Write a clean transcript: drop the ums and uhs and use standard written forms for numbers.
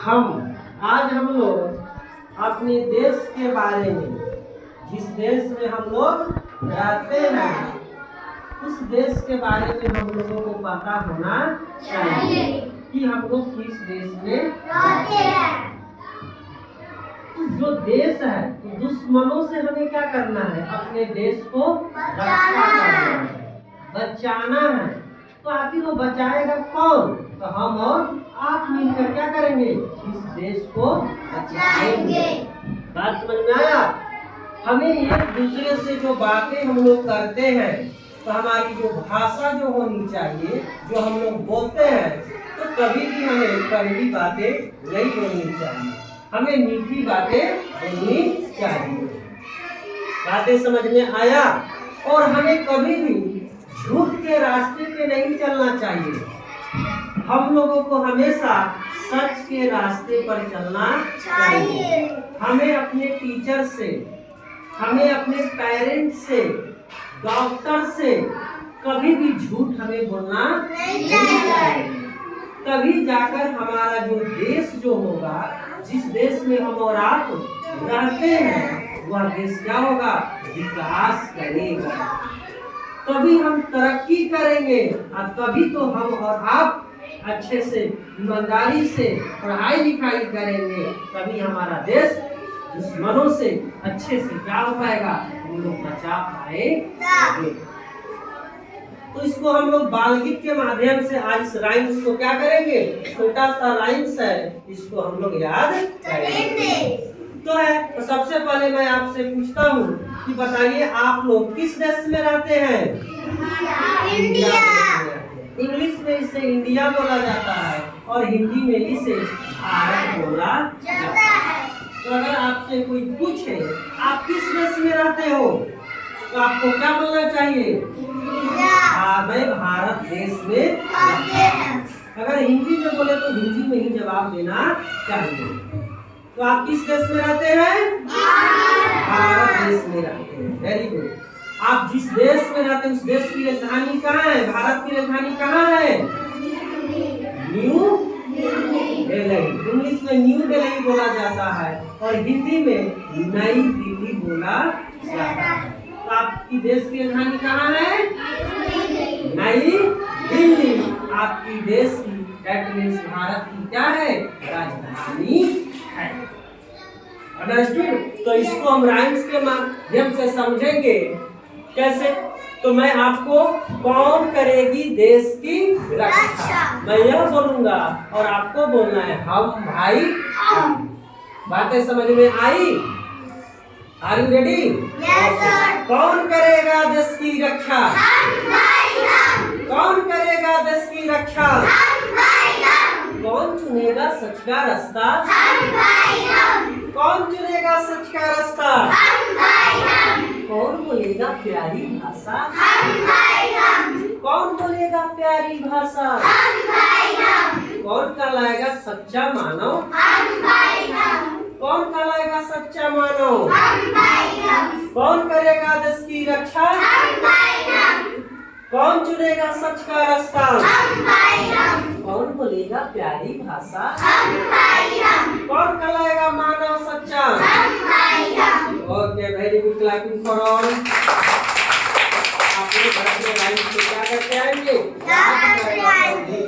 आज हम लोग अपने देश के बारे में, जिस देश में हम लोग रहते हैं, उस देश के बारे में हम लोगों को पता होना चाहिए कि हम लोग किस देश में रहते हैं। जो देश है, तो दुश्मनों से हमें क्या करना है? अपने देश को रक्षा करना है, बचाना है। तो आखिर वो बचाएगा कौन? तो हम और आप मिलकर क्या करेंगे? इस देश को बचाएंगे। बात समझ में आया? हमें एक दूसरे से जो बातें हम लोग करते हैं, तो हमारी जो भाषा जो होनी चाहिए, जो हम लोग बोलते हैं, तो कभी भी हमें कड़वी बातें नहीं बोलनी चाहिए, हमें मीठी बातें बोलनी चाहिए। बातें समझ में आया? और हमें कभी भी झूठ के रास्ते पे नहीं चलना चाहिए। हम लोगों को हमेशा सच के रास्ते पर चलना चाहिए। हमें अपने टीचर से, हमें अपने पेरेंट्स से, डॉक्टर से कभी भी झूठ हमें बोलना नहीं चाहिए। तभी जाकर हमारा जो देश जो होगा, जिस देश में हम और आप रहते हैं, वह देश क्या होगा? विकास करेगा। तभी हम तरक्की करेंगे, और तभी तो हम और आप अच्छे से ईमानदारी से पढ़ाई लिखाई करेंगे। तभी हमारा देश दुश्मनों से अच्छे से क्या हो पाएगा? हम लोग बचा पाएंगे। तो इसको हम लोग बालगीत के माध्यम से आज इस राइम्स को क्या करेंगे? छोटा सा राइम्स है, इसको हम लोग याद करेंगे। तो सबसे पहले मैं आपसे पूछता हूँ कि बताइए, आप लोग किस देश में रहते हैं? इंडिया। इंग्लिश में इसे इंडिया बोला जाता है और हिंदी में इसे भारत बोला जाता है। तो अगर आपसे कोई पूछे आप किस देश में रहते हो, तो आपको क्या बोलना चाहिए? मैं भारत देश में रहते हैं। अगर हिंदी में बोले तो हिंदी में ही जवाब देना चाहिए। तो आप किस देश में रहते हैं? भारत देश में रहते हैं। Very good. आप जिस देश में रहते हैं उस देश की राजधानी कहाँ है? भारत की राजधानी कहाँ है? न्यू दिल्ली। इंग्लिश में न्यू दिल्ली बोला जाता है और हिंदी में नई दिल्ली बोला जाता है। तो आपकी देश की राजधानी कहाँ है? नई दिल्ली। आपकी देश की, दैट मीन्स भारत की क्या है? राजधानी है। अंडरस्टूड? तो इसको हम राइम्स के माध्यम से समझेंगे। कैसे? तो मैं आपको कौन करेगी देश की रक्षा, मैं यह बोलूंगा और आपको बोलना है हम भाई हम। बातें समझ में आई? Are you ready? Yes sir. कौन करेगा देश की रक्षा? हम भाई हम। कौन करेगा देश की रक्षा? हम भाई हम। कौन चुनेगा सच का रास्ता? हम भाई हम। कौन चुनेगा सच का रास्ता? हम भाई हम। कौन बोलेगा प्यारी भाषा? हम भाई हम। कौन बोलेगा प्यारी भाषा? हम भाई हम। कौन कहलाएगा सच्चा मानव? हम भाई हम। कौन कहलाएगा सच्चा मानव? हम भाई हम। कौन करेगा देश की रक्षा? हम भाई हम। कौन चुनेगा सच का रास्ता? हम भाई हम। कौन बोलेगा प्यारी भाषा? हम भाई हम। कौन कहलाएगा मानव सच्चा? हम भाई हम। Okay, very good. Clapping for all. आप लोग घर में लाइन से क्या करते आएंगे? याद करके आएंगे।